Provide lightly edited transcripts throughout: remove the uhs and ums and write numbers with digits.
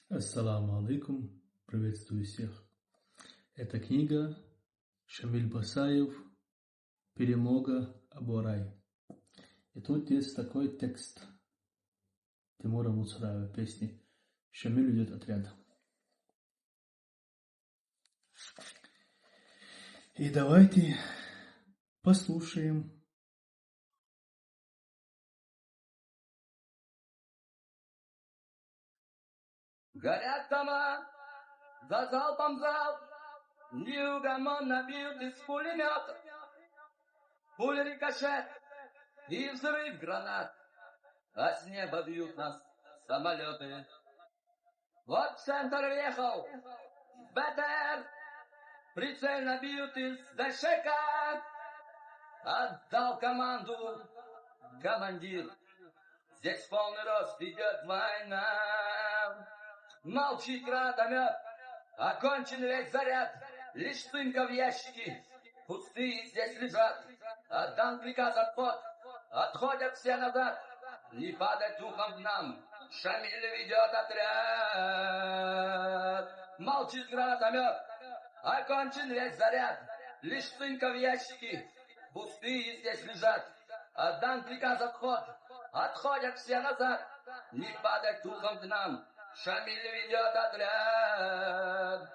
Ассаламу алейкум, приветствую всех. Это книга Шамиль Басаев «Перемога Абу-Рай». И тут есть такой текст Тимура Муцураева песни «Шамиль идет отряд». И давайте послушаем. Горят дома, за залпом залп, неугомонно бьют из пулемета. Пуля рикошет и взрыв гранат, а с неба бьют нас самолеты. Вот в центр въехал БТР, прицельно бьют из ДШК. Отдал команду командир, здесь полный рост идет война. Молчит гранатомет, окончен весь заряд, лишь цинка в ящике, пустые здесь лежат. Отдан приказ отход, отходят все назад, не падать духом к нам, Шамиль ведет отряд. Молчит гранатомет, окончен весь заряд, лишь цинка в ящике, пустые здесь лежат. Отдан приказ отход, отходят все назад, не падать духом к нам, Шамиль ведет отряд.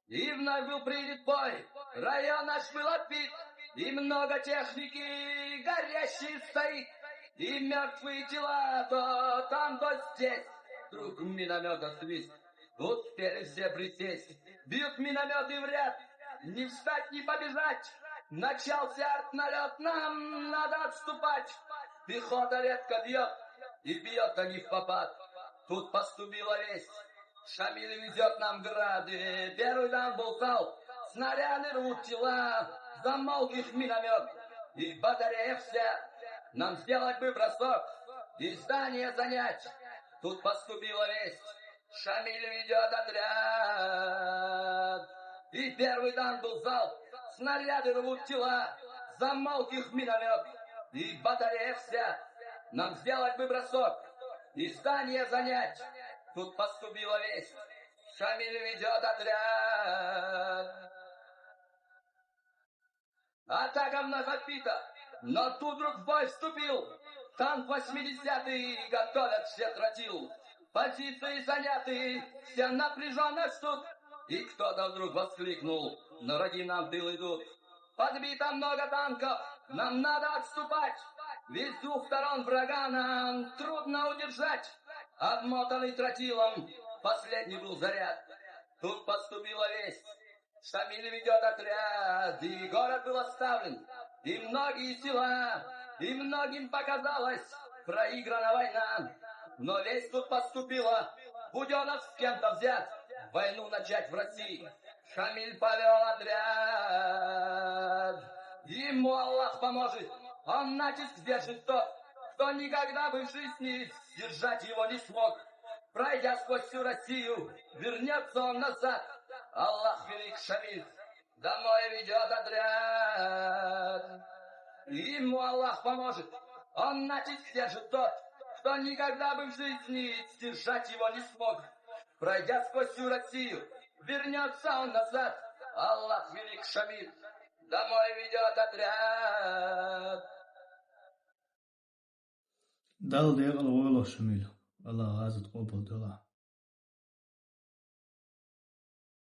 И вновь был принят бой, район наш был отбит, и много техники горящей стоит, и мертвые тела то там, то здесь. Вдруг миномета свист, успели все присесть, бьют минометы в ряд, не встать, не побежать. Начался артналет, нам надо отступать. Пехота редко бьет, и бьет-то не впопад. Тут поступила весть, Шамиль ведет нам грады. Первый дан был залп, снаряды рвут тела, замолк их миномет, и батарея вся. Нам сделать бы бросок и здание занять. Тут поступила весть, Шамиль ведет отряд. И первый дан был залп, снаряды рвут тела, замолк их миномет, и батарея вся. Нам сделать бы бросок и здание занять. Тут поступила весть, Шамиль ведет отряд. Атака вновь отбита, но тут вдруг в бой вступил танк 80-й, готовят все тротил. Позиции заняты, все напряженно ждут. И кто-то вдруг воскликнул, но враги нам в тыл идут. Подбито много танков, нам надо отступать, ведь с двух сторон врага нам трудно удержать. Обмотанный тротилом, последний был заряд. Тут поступила весть, Шамиль ведет отряд, и город был оставлен, и многие села, и многим показалось, проиграна война. Но весть тут поступила, Буденов с кем-то взят, войну начать в России. Шамиль повел отряд, ему Аллах поможет, он натиск сдержит тот, кто никогда бы в жизни сдержать его не смог. Пройдя сквозь всю Россию, вернется он назад. Аллах велик, Шамиль домой ведет отряд. Ему Аллах поможет, он натиск сдержит тот, кто никогда бы в жизни сдержать его не смог. Пройдя сквозь всю Россию, вернется он назад. Аллах велик, Шамиль домой ведет отряд. Дал дер Аллах Шамиль. Allah razı olsun.